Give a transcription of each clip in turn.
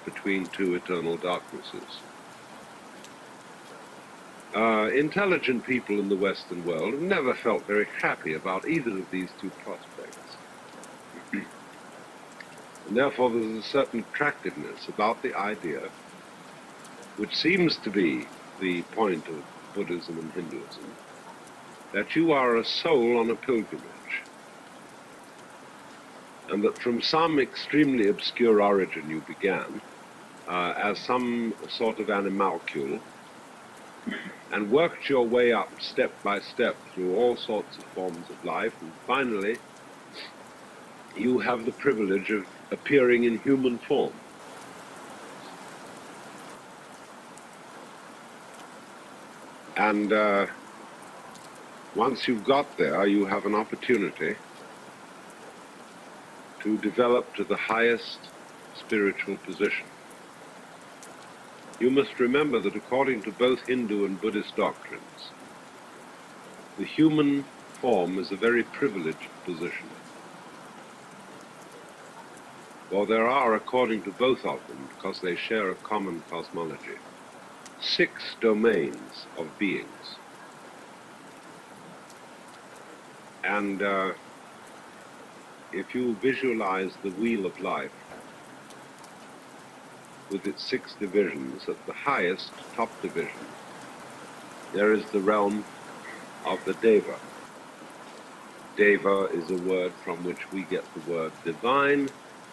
between two eternal darknesses. Intelligent people in the Western world have never felt very happy about either of these two prospects. And therefore there's a certain attractiveness about the idea, which seems to be the point of Buddhism and Hinduism, that you are a soul on a pilgrimage, and that from some extremely obscure origin you began as some sort of animalcule and worked your way up step by step through all sorts of forms of life, and finally you have the privilege of appearing in human form. And once you've got there, you have an opportunity to develop to the highest spiritual position. You must remember that according to both Hindu and Buddhist doctrines, the human form is a very privileged position. For there are, according to both of them, because they share a common cosmology, 6 domains of beings. And if you visualize the wheel of life with its 6 divisions, at the highest, top division, there is the realm of the Deva. Deva is a word from which we get the word divine,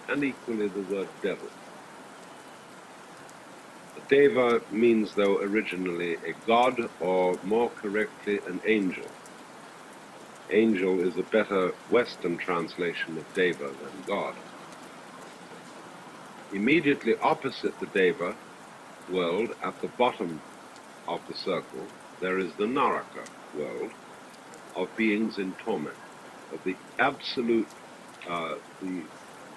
and equally the word devil. The Deva means, though, originally a god, or more correctly, an angel. Angel is a better Western translation of Deva than God. Immediately opposite the Deva world, at the bottom of the circle, there is the Naraka world of beings in torment, of the absolute,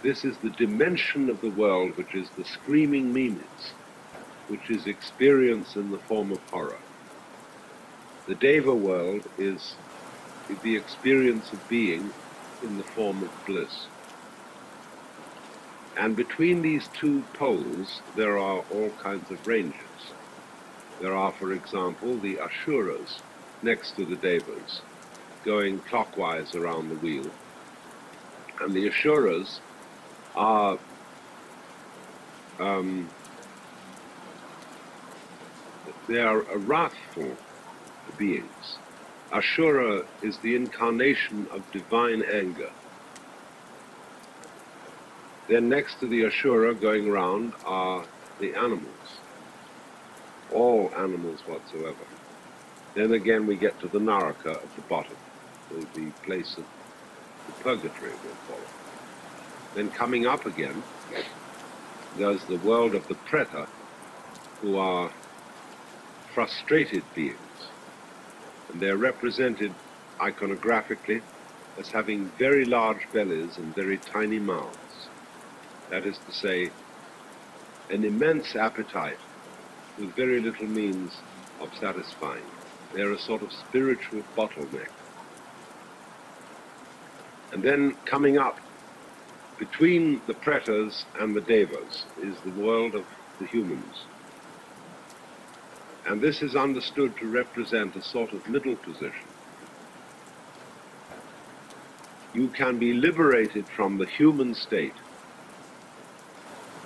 this is the dimension of the world which is the screaming mimes, which is experience in the form of horror. The Deva world is the experience of being in the form of bliss. And between these two poles there are all kinds of ranges. There are, for example, the Asuras next to the Devas, going clockwise around the wheel. And the Asuras are they are wrathful beings. Ashura is the incarnation of divine anger. Then next to the Ashura going around are the animals, all animals whatsoever. Then again we get to the Naraka at the bottom, the place of the purgatory, we'll call it. Then coming up again, there's the world of the Preta, who are frustrated beings. And they're represented iconographically as having very large bellies and very tiny mouths. That is to say, an immense appetite with very little means of satisfying. They're a sort of spiritual bottleneck. And then coming up between the Pretas and the Devas is the world of the humans. And this is understood to represent a sort of middle position. You can be liberated from the human state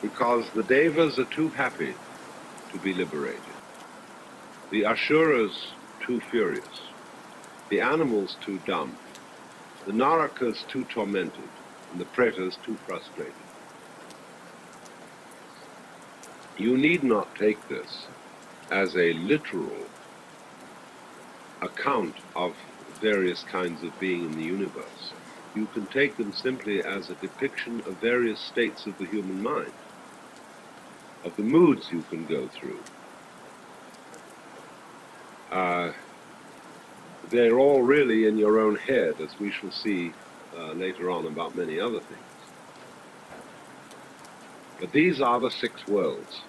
because the Devas are too happy to be liberated, the Asuras too furious, the animals too dumb, the Narakas too tormented, and the Pretas too frustrated. You need not take this as a literal account of various kinds of being in the universe. You can take them simply as a depiction of various states of the human mind, of the moods you can go through. They're all really in your own head, as we shall see later on about many other things. But these are the 6 worlds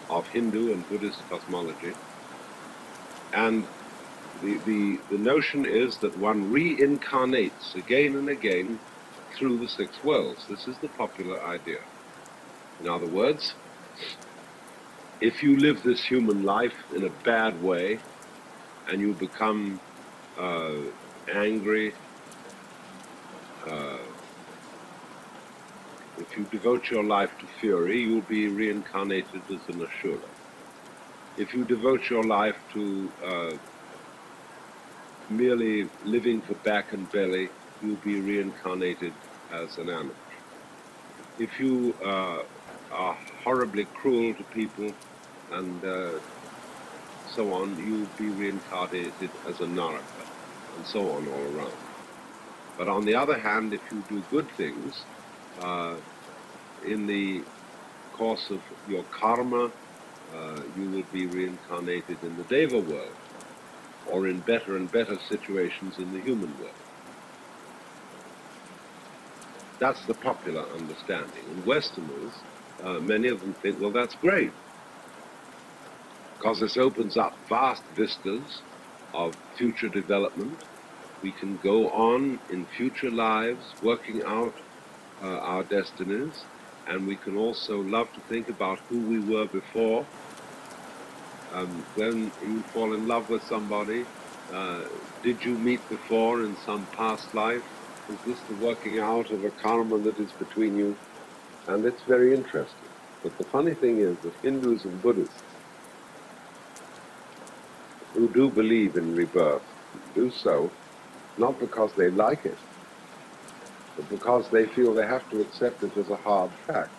of Hindu and Buddhist cosmology, and the notion is that one reincarnates again and again through the 6 worlds. This is the popular idea. In other words, if you live this human life in a bad way and you become angry, if you devote your life to fury, you'll be reincarnated as an Ashura. If you devote your life to merely living for back and belly, you'll be reincarnated as an animal. If you are horribly cruel to people and so on, you'll be reincarnated as a Naraka, and so on all around. But on the other hand, if you do good things, in the course of your karma, you will be reincarnated in the Deva world, or in better and better situations in the human world. That's the popular understanding. And Westerners, many of them think, well, that's great, because this opens up vast vistas of future development. We can go on in future lives working out our destinies, and we can also love to think about who we were before. When you fall in love with somebody, did you meet before in some past life? Is this the working out of a karma that is between you? And it's very interesting. But the funny thing is that Hindus and Buddhists who do believe in rebirth do so not because they like it, but because they feel they have to accept it as a hard fact.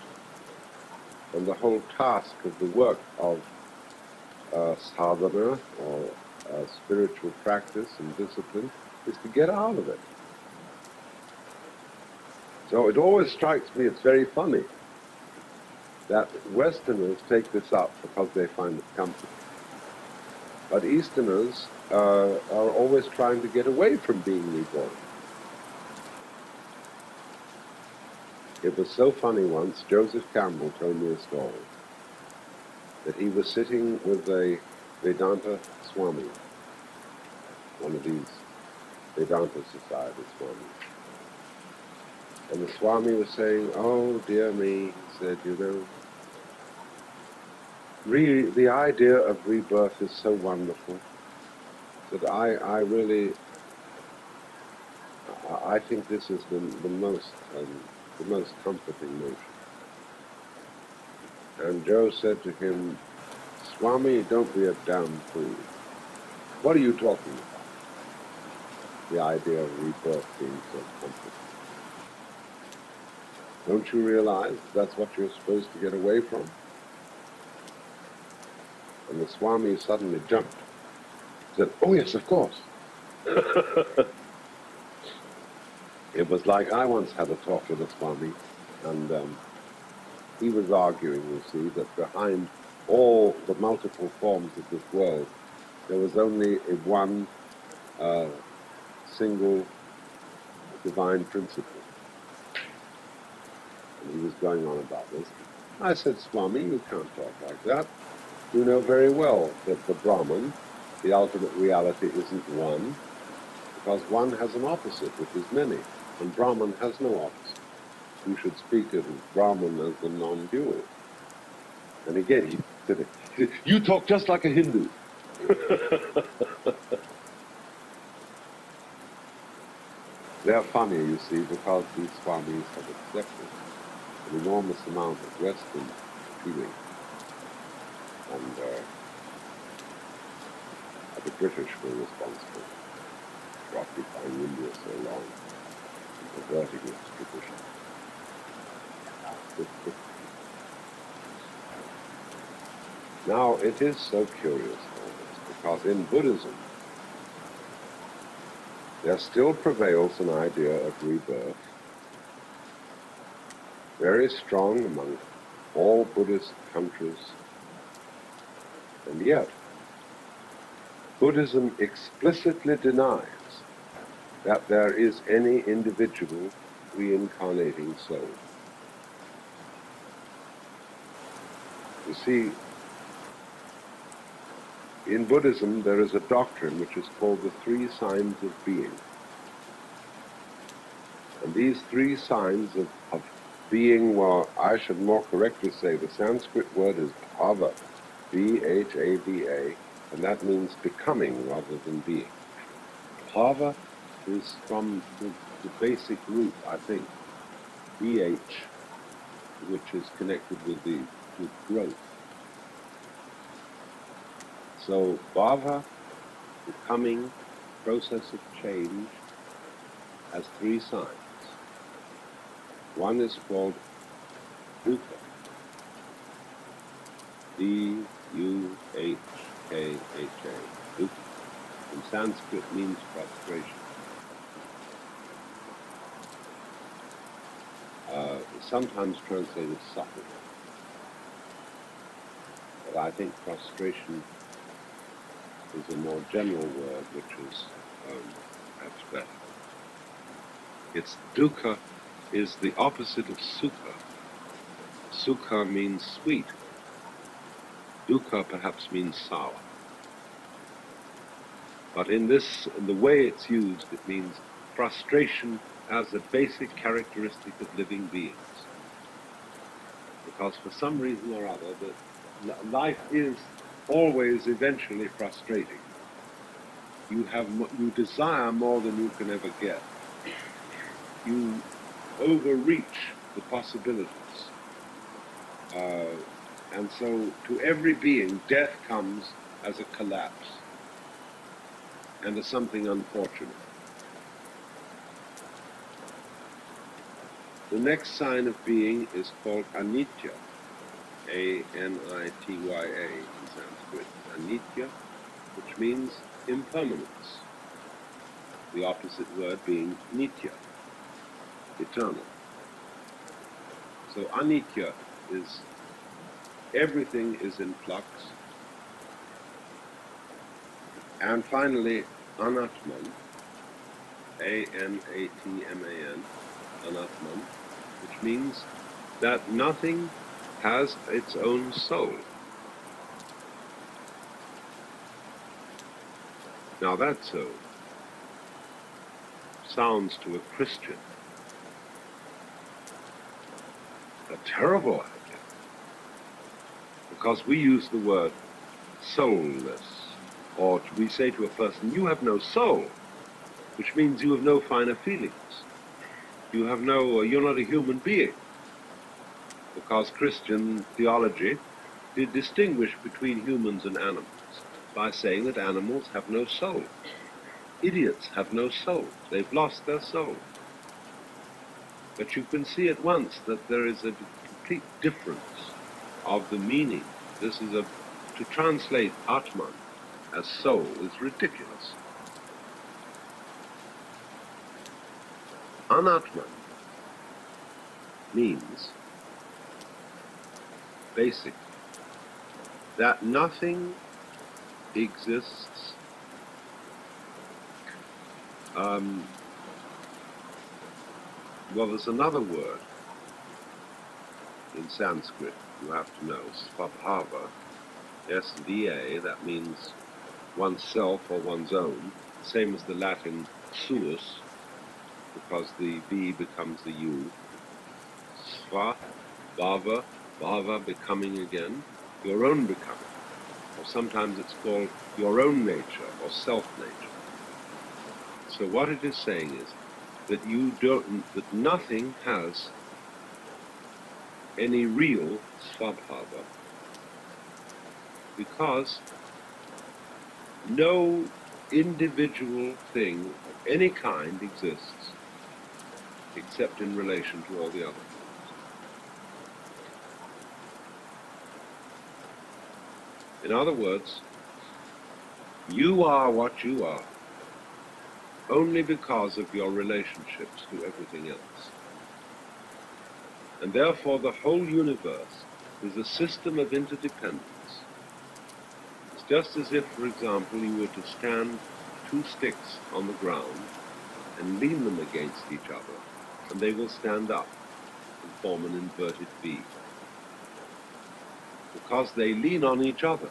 And the whole task of the work of sadhana, or spiritual practice and discipline, is to get out of it. So it always strikes me, it's very funny, that Westerners take this up because they find it comfortable. But Easterners are always trying to get away from being reborn. It was so funny once, Joseph Campbell told me a story, that he was sitting with a Vedanta Swami, one of these Vedanta Society Swamis. And the Swami was saying, oh dear me, he said, you know, the idea of rebirth is so wonderful that I think this is the most comforting notion. And Joe said to him, Swami, don't be a damn fool. What are you talking about? The idea of rebirth being so comforting. Don't you realize that's what you're supposed to get away from? And the Swami suddenly jumped. He said, oh yes, of course. It was like I once had a talk with a Swami, and he was arguing, you see, that behind all the multiple forms of this world, there was only one single divine principle. And he was going on about this. I said, Swami, you can't talk like that. You know very well that the Brahman, the ultimate reality, isn't one, because one has an opposite, which is many, and Brahman has no opposite. You should speak of Brahman as the non-dual. And again, he said, you talk just like a Hindu. They're funny, you see, because these Swamis have accepted an enormous amount of Western feeling. And the British were responsible for occupying India so long and perverting its tradition. Now, it is so curious, all this, because in Buddhism, there still prevails an idea of rebirth, very strong among all Buddhist countries, and yet Buddhism explicitly denies that there is any individual reincarnating soul. You see, in Buddhism there is a doctrine which is called the three signs of being. And these three signs of Being, well, I should more correctly say the Sanskrit word is bhava, B-H-A-V-A, and that means becoming rather than being. Bhava is from the basic root, I think, BH, which is connected with growth. So bhava, becoming, process of change, has three signs. One is called dukkha, D-U-H-K-H-A, dukkha. In Sanskrit means frustration. Sometimes translated suffering. But I think frustration is a more general word, which is perhaps better. It's dukkha is the opposite of sukha. Sukha means sweet. Dukkha perhaps means sour. But in the way it's used, it means frustration as a basic characteristic of living beings. Because for some reason or other, life is always eventually frustrating. You desire more than you can ever get. You overreach the possibilities. And so to every being, death comes as a collapse and as something unfortunate. The next sign of being is called anitya, A-N-I-T-Y-A in Sanskrit. Anitya, which means impermanence. The opposite word being nitya, eternal. So anitya is everything is in flux. And finally, anatman, A-N-A-T-M-A-N, anatman, which means that nothing has its own soul. Now that sounds to a Christian a terrible idea, because we use the word soulless, or we say to a person, you have no soul, which means you have no finer feelings. You have you're not a human being, because Christian theology did distinguish between humans and animals by saying that animals have no soul. Idiots have no soul. They've lost their soul. But you can see at once that there is a complete difference of the meaning. To translate Atman as soul is ridiculous. Anatman means, basically, that nothing exists well, there's another word in Sanskrit you have to know, svabhava, S-V-A, that means oneself or one's own, same as the Latin suus, because the V becomes the U. Sva, bhava, bhava, becoming again, your own becoming. Or sometimes it's called your own nature or self-nature. So what it is saying is that that nothing has any real svabhava, because no individual thing of any kind exists except in relation to all the other things. In other words, you are what you are only because of your relationships to everything else. And therefore the whole universe is a system of interdependence. It's just as if, for example, you were to stand two sticks on the ground and lean them against each other, and they will stand up and form an inverted V, because they lean on each other.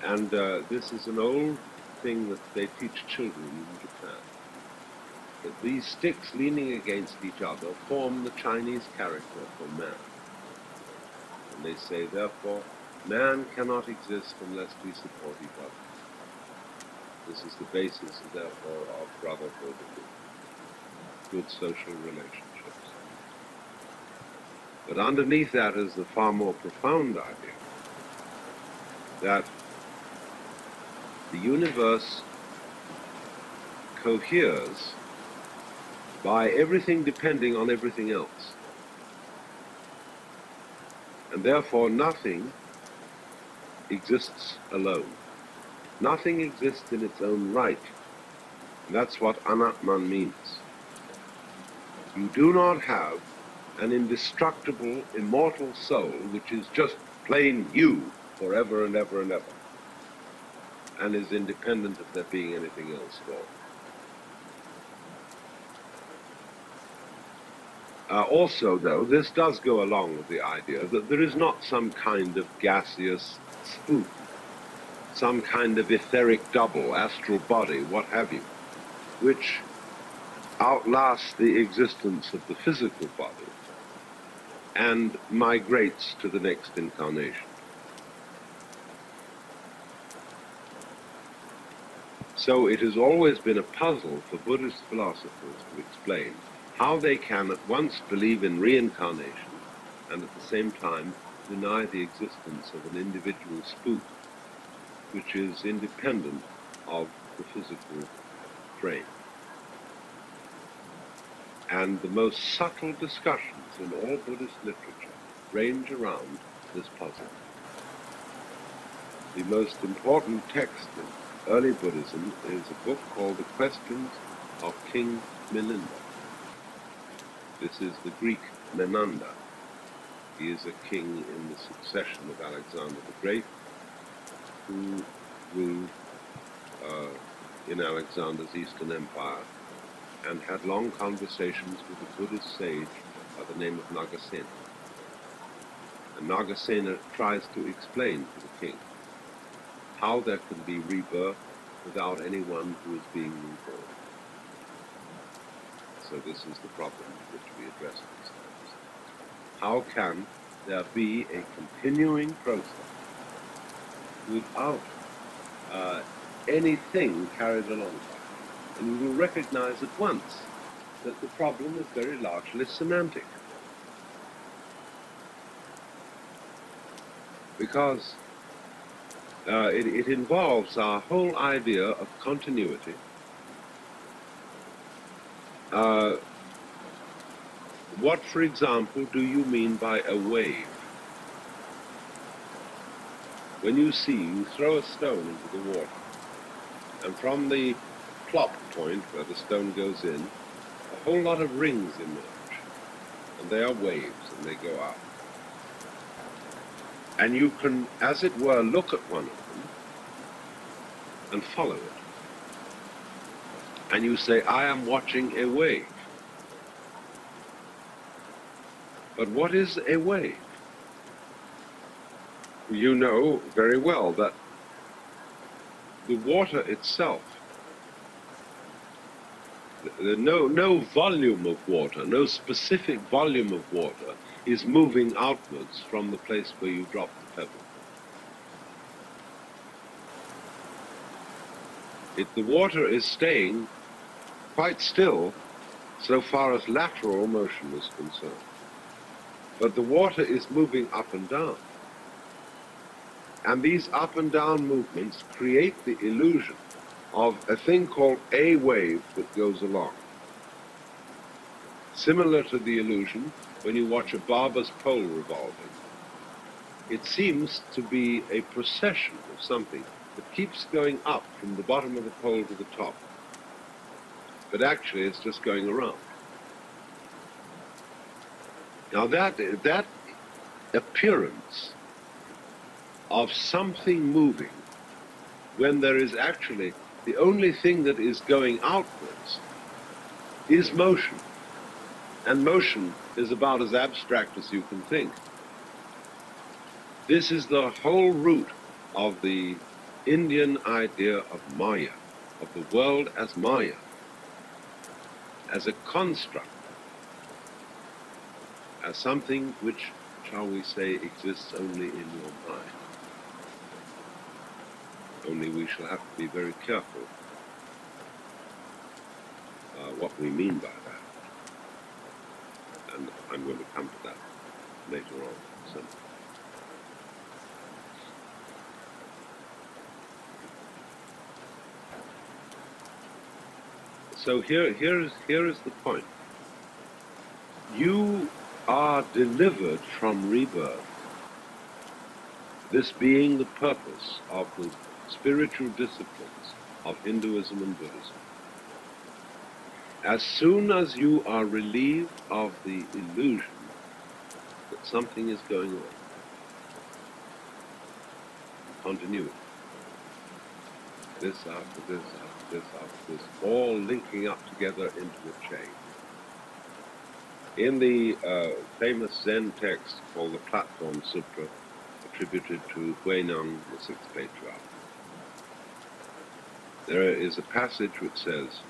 And this is an old thing that they teach children in Japan. these sticks leaning against each other form the Chinese character for man. And they say, therefore, man cannot exist unless we support each other. This is the basis, therefore, of brotherhood and good social relationships. But underneath that is the far more profound idea that the universe coheres by everything depending on everything else. And therefore nothing exists alone. Nothing exists in its own right. And that's what anatman means. You do not have an indestructible, immortal soul which is just plain you forever and ever and ever, and is independent of there being anything else at all. Also, though, this does go along with the idea that there is not some kind of gaseous spook, some kind of etheric double, astral body, what have you, which outlasts the existence of the physical body and migrates to the next incarnation. So it has always been a puzzle for Buddhist philosophers to explain how they can at once believe in reincarnation and at the same time deny the existence of an individual spook which is independent of the physical frame. And the most subtle discussions in all Buddhist literature range around this puzzle. The most important text in early Buddhism is a book called The Questions of King Milinda. This is the Greek Menander. He is a king in the succession of Alexander the Great, who ruled in Alexander's Eastern Empire and had long conversations with a Buddhist sage by the name of Nagasena. And Nagasena tries to explain to the king how there can be rebirth without anyone who is being reborn. So this is the problem which we address these times. How can there be a continuing process without anything carried along? And you will recognize at once that the problem is very largely semantic. Because it involves our whole idea of continuity. What, for example, do you mean by a wave? When you throw a stone into the water, and from the plop point where the stone goes in, a whole lot of rings emerge, and they are waves, and they go out. And you can, as it were, look at one of them and follow it. And you say, I am watching a wave. But what is a wave? You know very well that the water itself, no volume of water, no specific volume of water is moving outwards from the place where you drop the pebble. The water is staying quite still so far as lateral motion is concerned. But the water is moving up and down. And these up and down movements create the illusion of a thing called a wave that goes along. Similar to the illusion when you watch a barber's pole revolving. It seems to be a procession of something that keeps going up from the bottom of the pole to the top. But actually it's just going around. Now that appearance of something moving when there is actually the only thing that is going outwards is motion. And motion is about as abstract as you can think. This is the whole root of the Indian idea of Maya, of the world as Maya. as a construct, as something which, shall we say, exists only in your mind. Only we shall have to be very careful what we mean by that. And I'm going to come to that later on. So here is the point. You are delivered from rebirth, this being the purpose of the spiritual disciplines of Hinduism and Buddhism. As soon as you are relieved of the illusion that something is going on, continuity, this after this, after this, after this, all linking up together into a chain. In the famous Zen text called the Platform Sutra, attributed to Huineng, the sixth patriarch, there is a passage which says,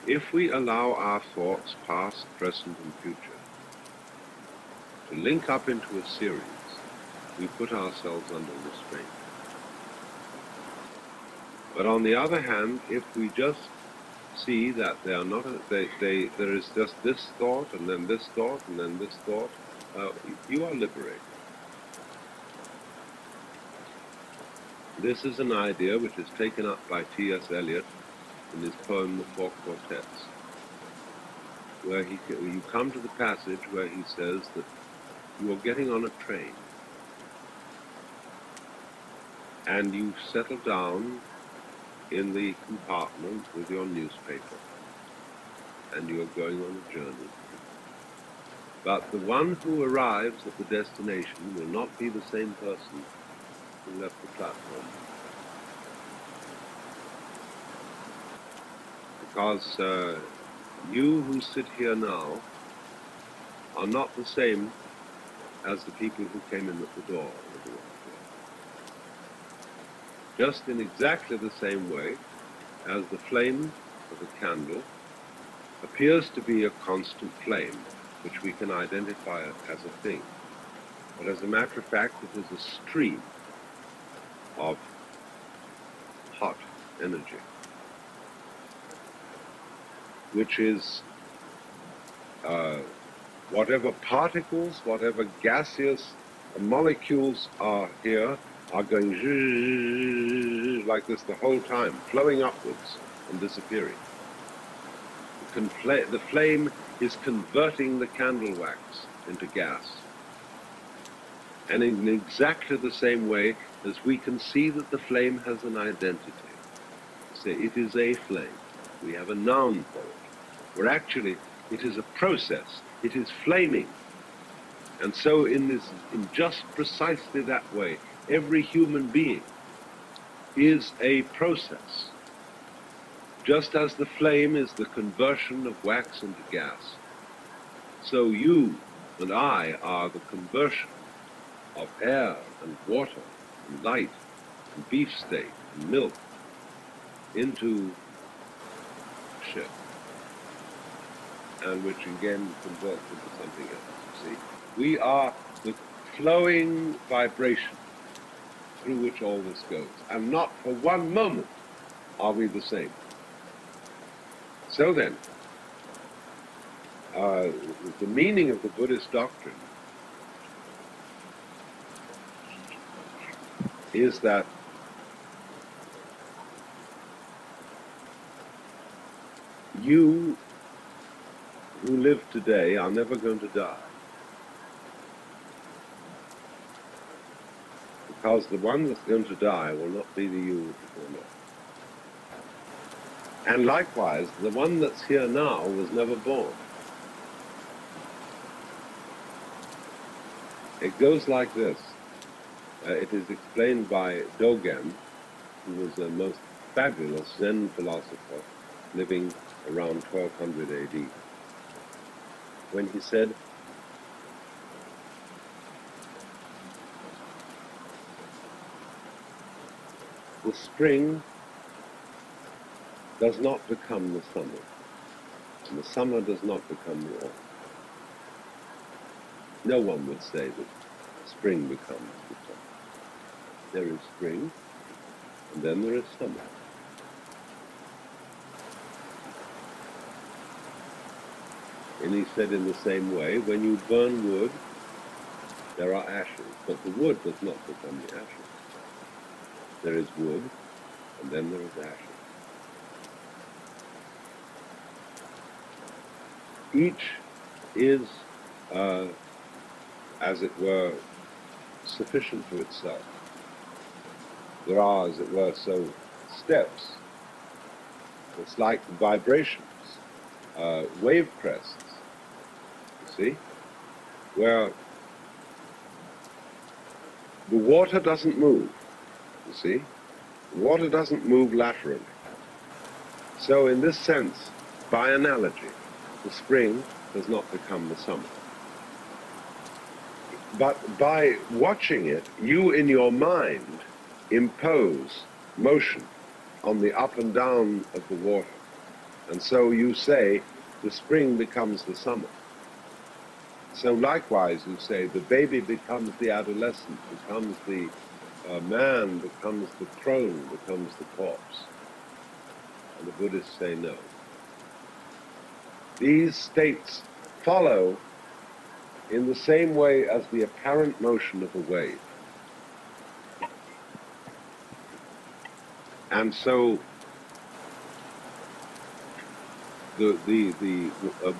if we allow our thoughts, past, present, and future, to link up into a series, we put ourselves under restraint. But on the other hand, if we just see that they are not, there is just this thought, and then this thought, and then this thought, you are liberated. This is an idea which is taken up by T.S. Eliot in his poem The Four Quartets, where you come to the passage where he says that you are getting on a train and you settle down in the compartment with your newspaper and you are going on a journey. But the one who arrives at the destination will not be the same person who left the platform. Because you who sit here now are not the same as the people who came in at the door. Just in exactly the same way as the flame of a candle appears to be a constant flame, which we can identify as a thing. But as a matter of fact, it is a stream of hot energy, which is whatever particles, whatever gaseous molecules are here are going like this the whole time, flowing upwards and disappearing. The flame is converting the candle wax into gas. And in exactly the same way as we can see that the flame has an identity. Say it is a flame. We have a noun for it. Where actually it is a process. It is flaming. And so in just precisely that way, every human being is a process. Just as the flame is the conversion of wax into gas, so you and I are the conversion of air and water and light and beefsteak and milk into shit, and which again converts into something else, you see. We are the flowing vibration through which all this goes, and not for one moment are we the same. So then, the meaning of the Buddhist doctrine is that you who live today are never going to die. Because the one that's going to die will not be the you before now. And likewise, the one that's here now was never born. It goes like this. It is explained by Dogen, who was a most fabulous Zen philosopher living around 1200 AD, when he said, the spring does not become the summer. And the summer does not become the autumn. No one would say that spring becomes the summer. There is spring, and then there is summer. And he said in the same way, when you burn wood, there are ashes, but the wood does not become the ashes. There is wood, and then there is ashes. Each is, as it were, sufficient to itself. There are, as it were, so steps. It's like vibrations, wave crests, you see, where the water doesn't move, you see. The water doesn't move laterally. So in this sense, by analogy, the spring does not become the summer. But by watching it, you in your mind impose motion on the up and down of the water. And so you say the spring becomes the summer. So likewise you say the baby becomes the adolescent, becomes the man, becomes the crone, becomes the corpse. And the Buddhists say no. These states follow in the same way as the apparent motion of a wave. And so the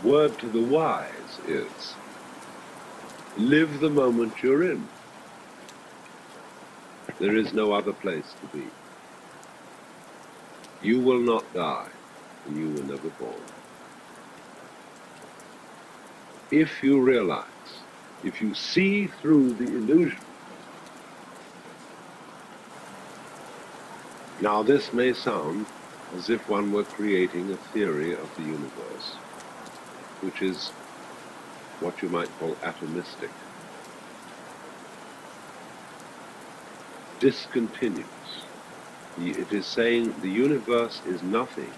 word to the wise is, live the moment you're in. There is no other place to be. You will not die, and you were never born. If you realize, if you see through the illusion. Now this may sound as if one were creating a theory of the universe, which is what you might call atomistic, discontinuous. It is saying the universe is nothing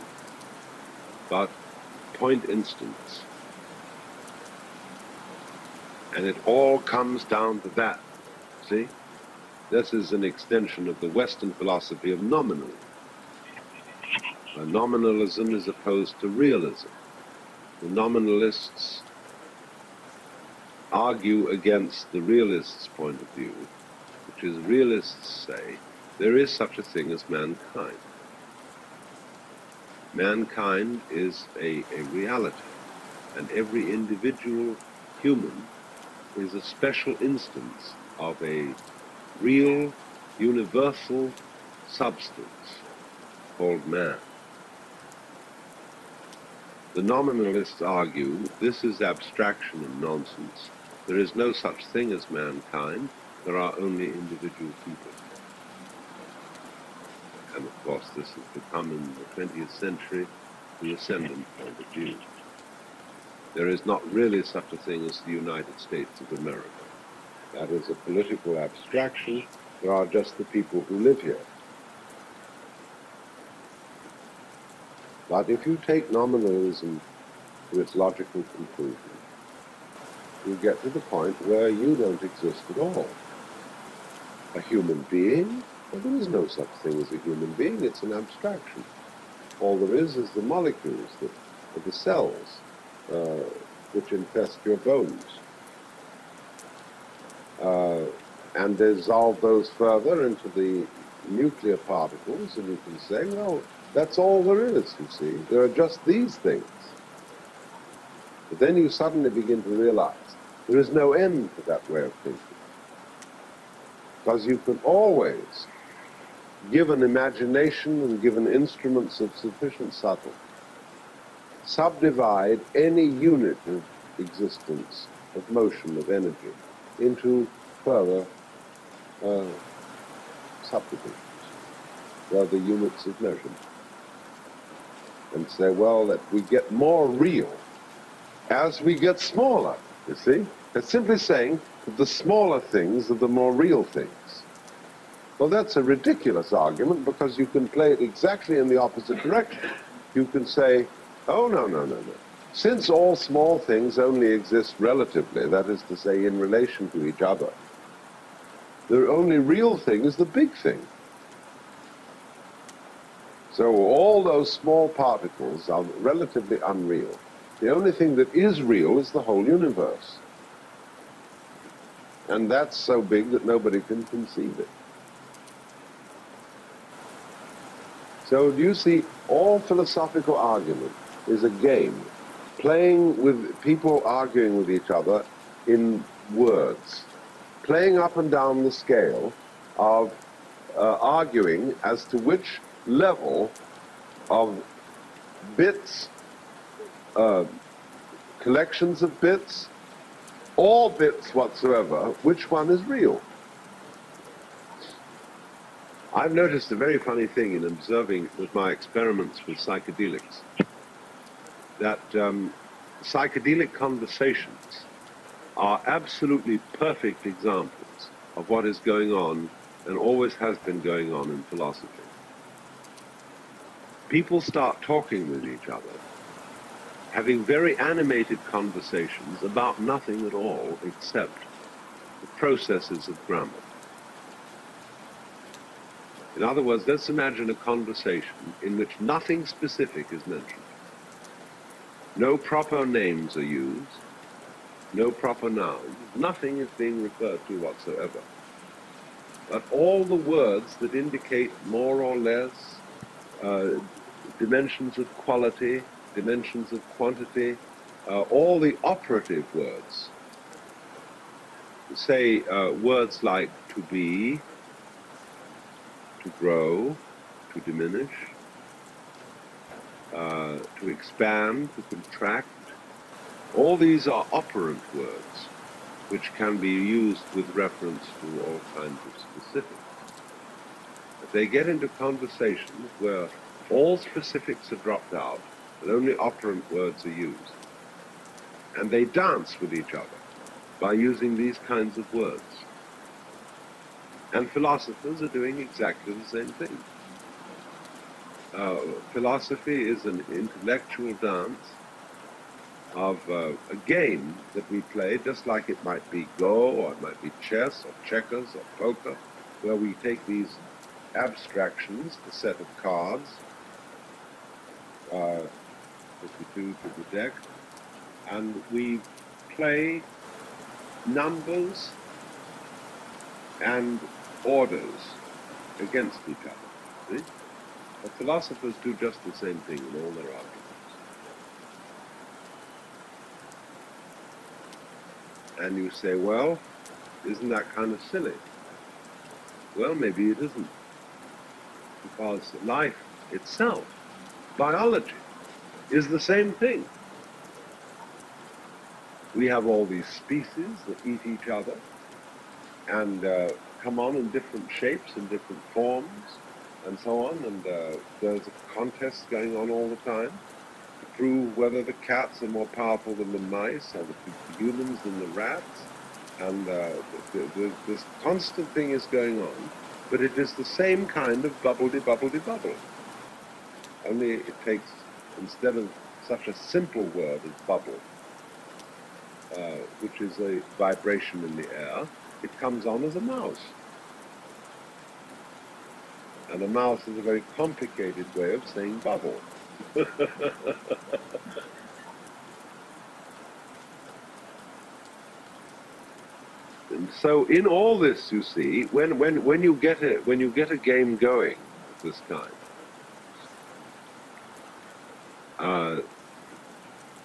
but point instants. And it all comes down to that, see? This is an extension of the Western philosophy of nominalism. Nominalism is opposed to realism. The nominalists argue against the realists' point of view, which is realists say there is such a thing as mankind. Mankind is a reality, and every individual human is a special instance of a real, universal substance called man. The nominalists argue this is abstraction and nonsense. There is no such thing as mankind. There are only individual people. And of course this has become in the 20th century the ascendant point of view. There is not really such a thing as the United States of America. That is a political abstraction. There are just the people who live here. But if you take nominalism to its logical conclusion, you get to the point where you don't exist at all. A human being? Well, there is no such thing as a human being. It's an abstraction. All there is the molecules, the cells, which infest your bones. And dissolve those further into the nuclear particles, and you can say, well, that's all there is, you see. There are just these things. But then you suddenly begin to realize there is no end to that way of thinking. Because you can always, given imagination and given instruments of sufficient subtlety, subdivide any unit of existence, of motion, of energy, into further subdivisions, further units of measurement. And say, well, that we get more real as we get smaller, you see? It's simply saying that the smaller things are the more real things. Well, that's a ridiculous argument, because you can play it exactly in the opposite direction. You can say, oh, no. Since all small things only exist relatively, that is to say, in relation to each other, the only real thing is the big thing. So all those small particles are relatively unreal. The only thing that is real is the whole universe. And that's so big that nobody can conceive it. So you see, all philosophical argument is a game, playing with people arguing with each other in words, playing up and down the scale of arguing as to which level of bits, collections of bits, all bits whatsoever, which one is real. I've noticed a very funny thing in observing with my experiments with psychedelics, that psychedelic conversations are absolutely perfect examples of what is going on and always has been going on in philosophy. People start talking with each other, having very animated conversations about nothing at all except the processes of grammar. In other words, let's imagine a conversation in which nothing specific is mentioned. No proper names are used, no proper nouns, nothing is being referred to whatsoever. But all the words that indicate more or less dimensions of quality, dimensions of quantity, all the operative words, say words like to be, to grow, to diminish, to expand, to contract. All these are operant words which can be used with reference to all kinds of specifics. But they get into conversations where all specifics are dropped out and only operant words are used. And they dance with each other by using these kinds of words. And philosophers are doing exactly the same thing. Philosophy is an intellectual dance of a game that we play, just like it might be Go, or it might be chess, or checkers, or poker, where we take these abstractions, the set of cards, 52 to the deck, and we play numbers and orders against each other. See? But philosophers do just the same thing in all their arguments. And you say, well, isn't that kind of silly? Well, maybe it isn't. Because life itself, biology, is the same thing. We have all these species that eat each other and come on in different shapes and different forms and so on, and there's a contest going on all the time to prove whether the cats are more powerful than the mice, or the humans than the rats, and this constant thing is going on, but it is the same kind of bubble-de-bubble-de-bubble. Only it takes, instead of such a simple word as bubble, which is a vibration in the air, it comes on as a mouse. And a mouse is a very complicated way of saying bubble. And so in all this, you see, when you get a game going of this kind,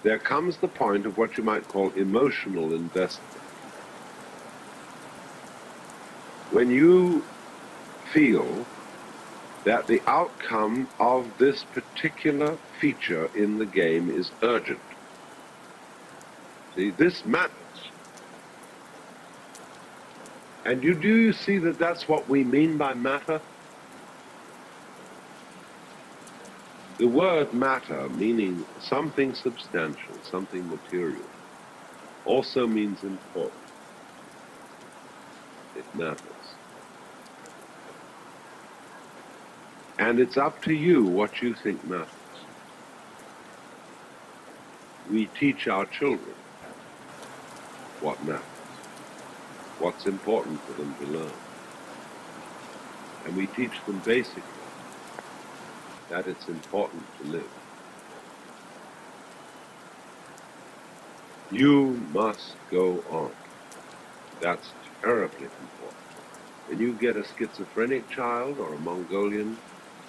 there comes the point of what you might call emotional investment. When you feel that the outcome of this particular feature in the game is urgent. See, this matters. And do you see that that's what we mean by matter? The word matter, meaning something substantial, something material, also means important. It matters. And it's up to you what you think matters. We teach our children what matters, what's important for them to learn. And we teach them basically that it's important to live. You must go on. That's terribly important. When you get a schizophrenic child or a Mongolian,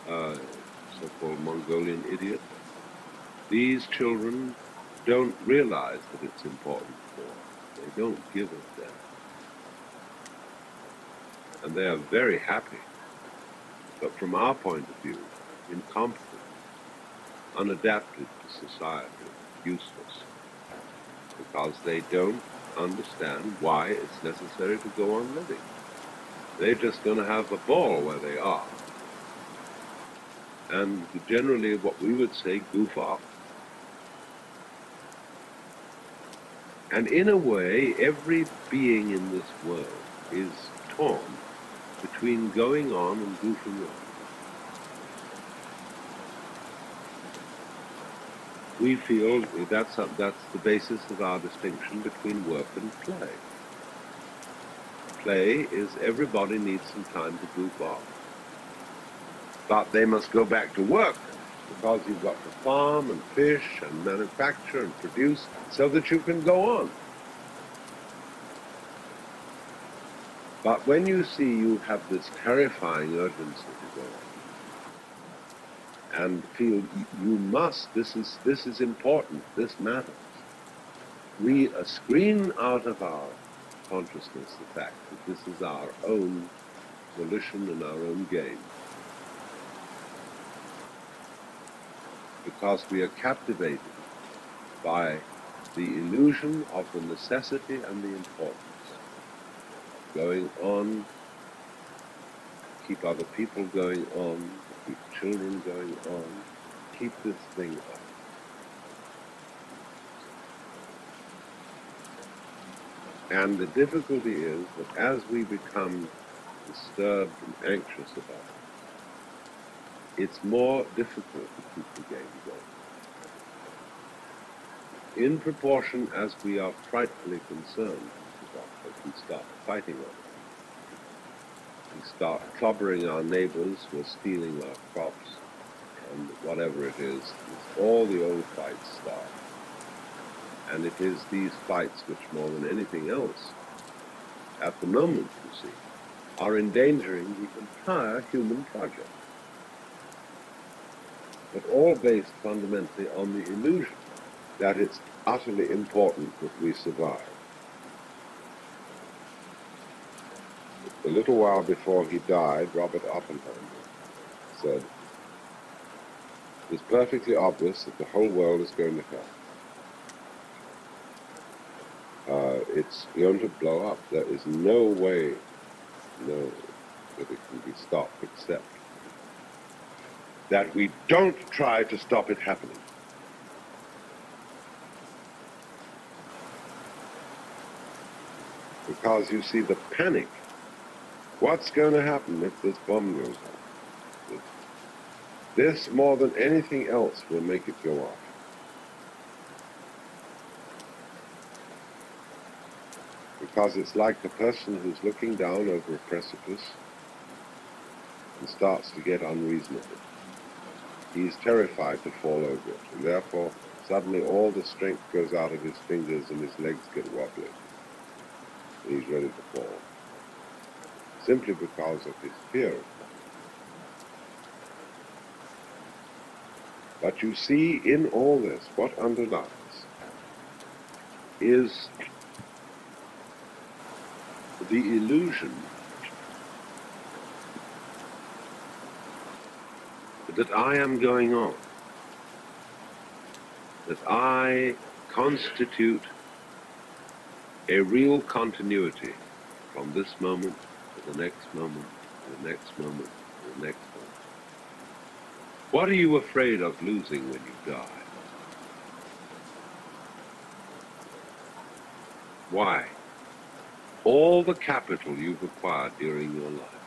so-called Mongolian idiot, these children don't realize that it's important for them. They don't give a damn. And they are very happy. But from our point of view, incompetent, unadapted to society, useless, because they don't understand why it's necessary to go on living. They're just going to have a ball where they are. And generally what we would say, goof off. And in a way, every being in this world is torn between going on and goofing off. We feel that's the basis of our distinction between work and play. Play is everybody needs some time to goof off. But they must go back to work because you've got to farm and fish and manufacture and produce so that you can go on. But when you see you have this terrifying urgency to go on and feel you must, this is important, this matters, we screen out of our consciousness the fact that this is our own volition and our own gain. Because we are captivated by the illusion of the necessity and the importance. Going on, keep other people going on, keep children going on, keep this thing up. And the difficulty is that as we become disturbed and anxious about it, it's more difficult to keep the game going. In proportion as we are frightfully concerned about it, we start fighting on it. We start clobbering our neighbors who are stealing our crops, and whatever it is, all the old fights start. And it is these fights which, more than anything else, at the moment, you see, are endangering the entire human project. But all based fundamentally on the illusion that it's utterly important that we survive. A little while before he died, Robert Oppenheimer said, "It's perfectly obvious that the whole world is going to hell. It's going to blow up. There is no way that it can be stopped except that we don't try to stop it happening." Because you see the panic. What's going to happen if this bomb goes off? This, more than anything else, will make it go off. Because it's like the person who's looking down over a precipice and starts to get unreasonable. He's terrified to fall over it, and therefore suddenly all the strength goes out of his fingers and his legs get wobbly. And he's ready to fall. Simply because of his fear of falling. But you see, in all this, what underlies is the illusion that I am going on, that I constitute a real continuity from this moment to the next moment, to the next moment, to the next moment. What are you afraid of losing when you die? Why? All the capital you've acquired during your life,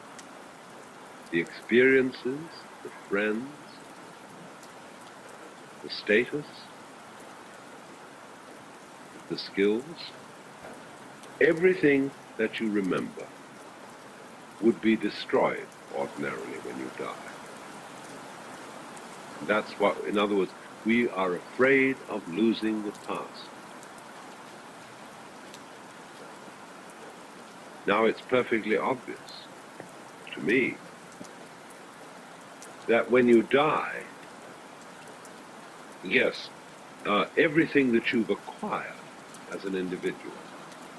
the experiences, the friends, the status, the skills, everything that you remember would be destroyed ordinarily when you die. And that's what, in other words, we are afraid of losing the past. Now it's perfectly obvious to me that when you die, yes, everything that you've acquired as an individual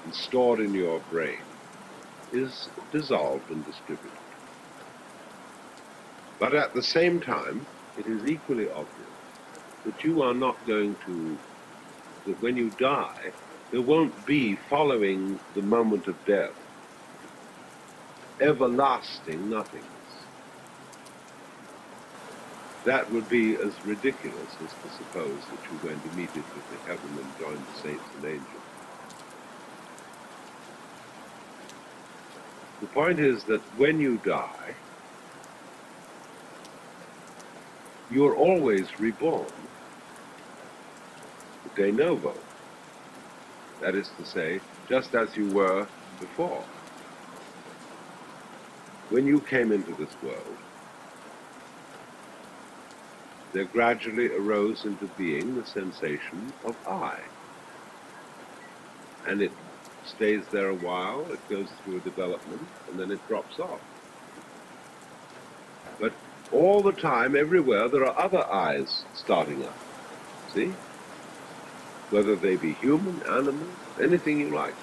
and stored in your brain is dissolved and distributed. But at the same time, it is equally obvious that you are not going to, that when you die, there won't be, following the moment of death, everlasting nothingness. That would be as ridiculous as to suppose that you're going to immediately to heaven and join the saints and angels. The point is that when you die, you're always reborn de novo. That is to say, just as you were before. When you came into this world, there gradually arose into being the sensation of I. And it stays there a while, it goes through a development, and then it drops off. But all the time, everywhere, there are other I's starting up. See? Whether they be human, animal, anything you like.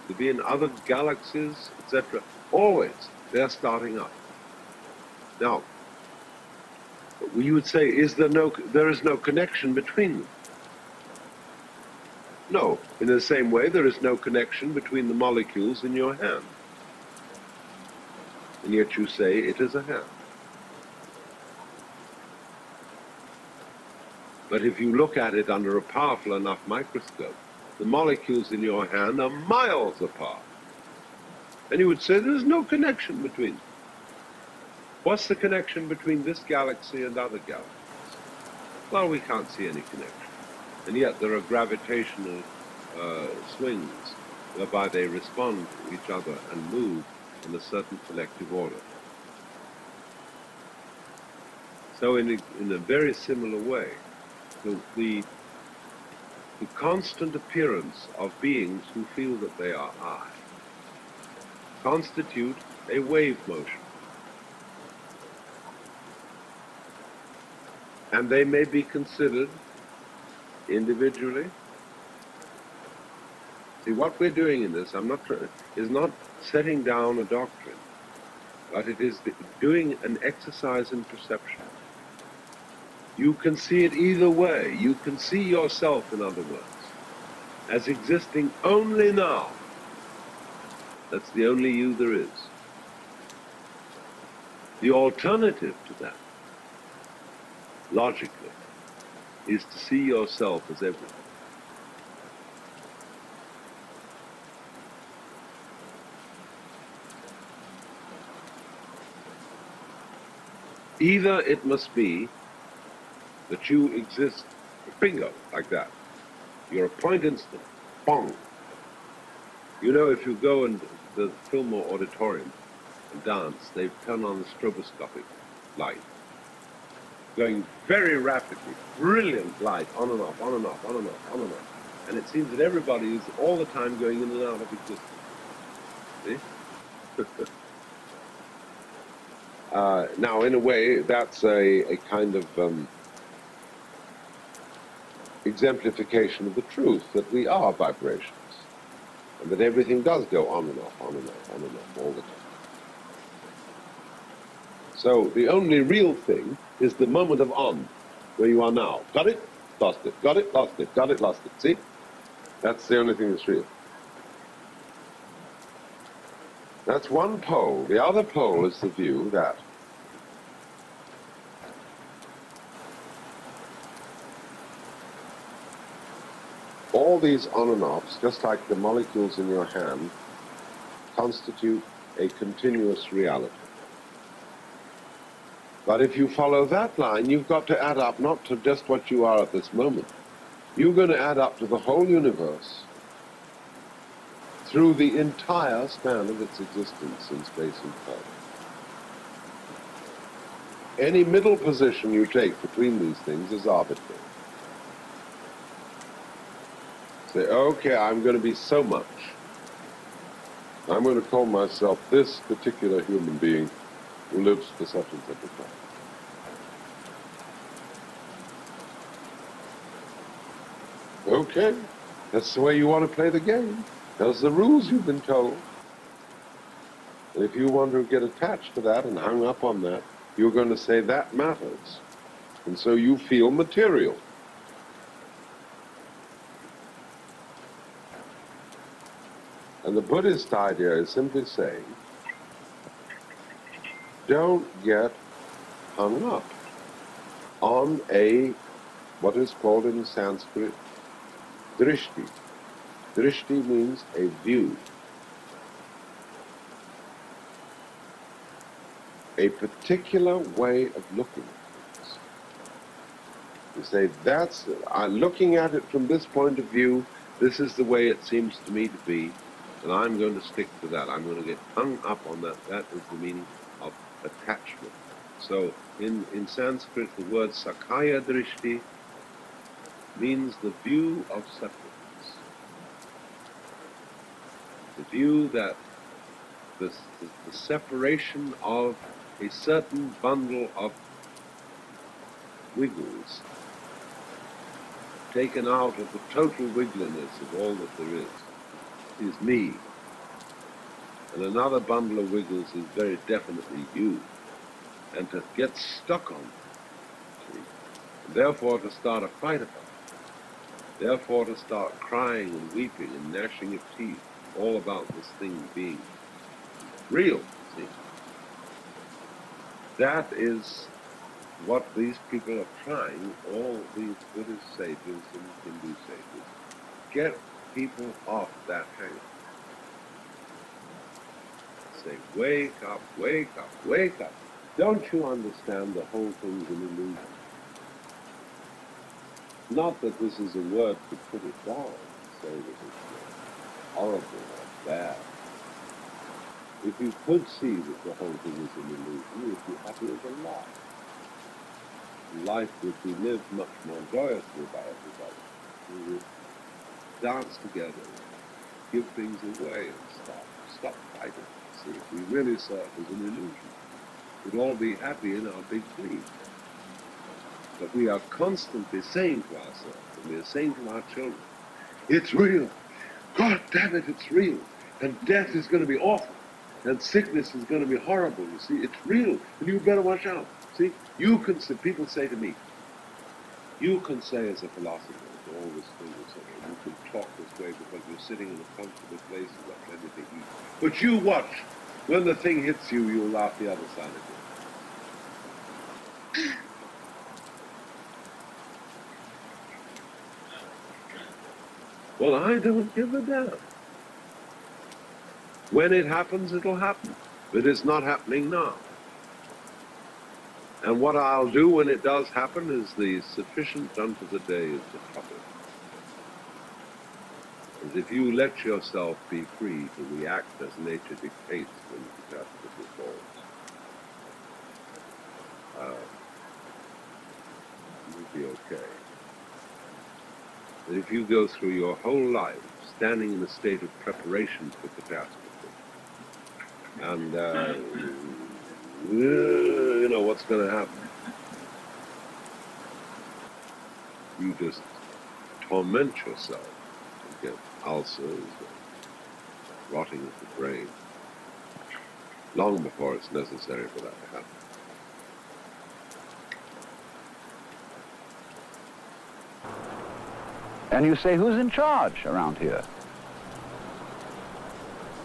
To be in other galaxies, etc. Always, they're starting up. Now, we would say, there is no connection between them. No, in the same way, there is no connection between the molecules in your hand. And yet you say it is a hand. But if you look at it under a powerful enough microscope, the molecules in your hand are miles apart. And you would say there's no connection between them. What's the connection between this galaxy and other galaxies? Well, we can't see any connection. And yet there are gravitational swings whereby they respond to each other and move in a certain collective order. So in a very similar way, the constant appearance of beings who feel that they are I constitute a wave motion. And they may be considered individually. See, what we're doing in this, is not setting down a doctrine, but it is doing an exercise in perception. You can see it either way. You can see yourself, in other words, as existing only now. That's the only you there is. The alternative to that, logically, is to see yourself as everything. Either it must be that you exist, bingo, like that. You're a point instant, bong. You know, if you go in the film or auditorium and dance, they turn on the stroboscopic light, going very rapidly, brilliant light, on and off, on and off, on and off, on and off. And it seems that everybody is all the time going in and out of existence. See? Now, in a way, that's a kind of exemplification of the truth that we are vibrations, and that everything does go on and off, on and off, on and off, all the time. So the only real thing is the moment of on, where you are now. Got it? Lost it. Got it? Lost it. Got it? Lost it. See? That's the only thing that's real. That's one pole. The other pole is the view that all these on and offs, just like the molecules in your hand, constitute a continuous reality. But if you follow that line, you've got to add up not to just what you are at this moment, You're going to add up to the whole universe through the entire span of its existence in space and time. Any middle position you take between these things is arbitrary. Say, okay, I'm going to be so much. I'm going to call myself this particular human being who lives for such and such a time. Okay, that's the way you want to play the game. Those are the rules you've been told. And if you want to get attached to that and hung up on that, you're going to say that matters. And so you feel material. And the Buddhist idea is simply saying, don't get hung up on what is called in Sanskrit, drishti. Drishti means a view. A particular way of looking at things. You say, looking at it from this point of view, this is the way it seems to me to be, and I'm going to stick to that. I'm going to get hung up on that. That is the meaning of attachment. So in Sanskrit, the word sakaya drishti means the view of separateness. The view that the separation of a certain bundle of wiggles taken out of the total wiggliness of all that there is me. And another bundle of wiggles is very definitely you. And to get stuck on it, see? And therefore to start a fight about it. Therefore to start crying and weeping and gnashing of teeth, all about this thing being real, see? That is what these people are trying, all these Buddhist sages and Hindu sages, get people off that hang-up. Say, wake up, wake up, wake up. Don't you understand the whole thing's an illusion? Not that this is a word to put it down and say that it's horrible or bad. If you could see that the whole thing is an illusion, you'd be happy as a lark. Life would be lived much more joyously by everybody. We would dance together, give things away and stop fighting. See, if we really saw it as an illusion, we'd all be happy in our big tree. But we are constantly saying to ourselves, and we are saying to our children, it's real. God damn it, it's real. And death is going to be awful. And sickness is going to be horrible. You see, it's real. And you better watch out. See, you can say, people say to me, you can say as a philosopher, all this thing is okay, you can talk this way because you're sitting in a comfortable place and got plenty to eat. But you watch, when the thing hits you, you'll laugh the other side of it. Well, I don't give a damn. When it happens, it'll happen. But it's not happening now. And what I'll do when it does happen is the sufficient unto the day is the trouble. As if you let yourself be free to react as nature dictates when catastrophe falls, you'll be okay. But if you go through your whole life standing in a state of preparation for catastrophe, and you know what's going to happen, you just torment yourself and get ulcers, rotting of the brain, long before it's necessary for that to happen. And you say, who's in charge around here?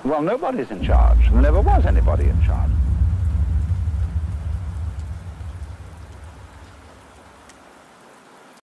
Well, nobody's in charge. There never was anybody in charge.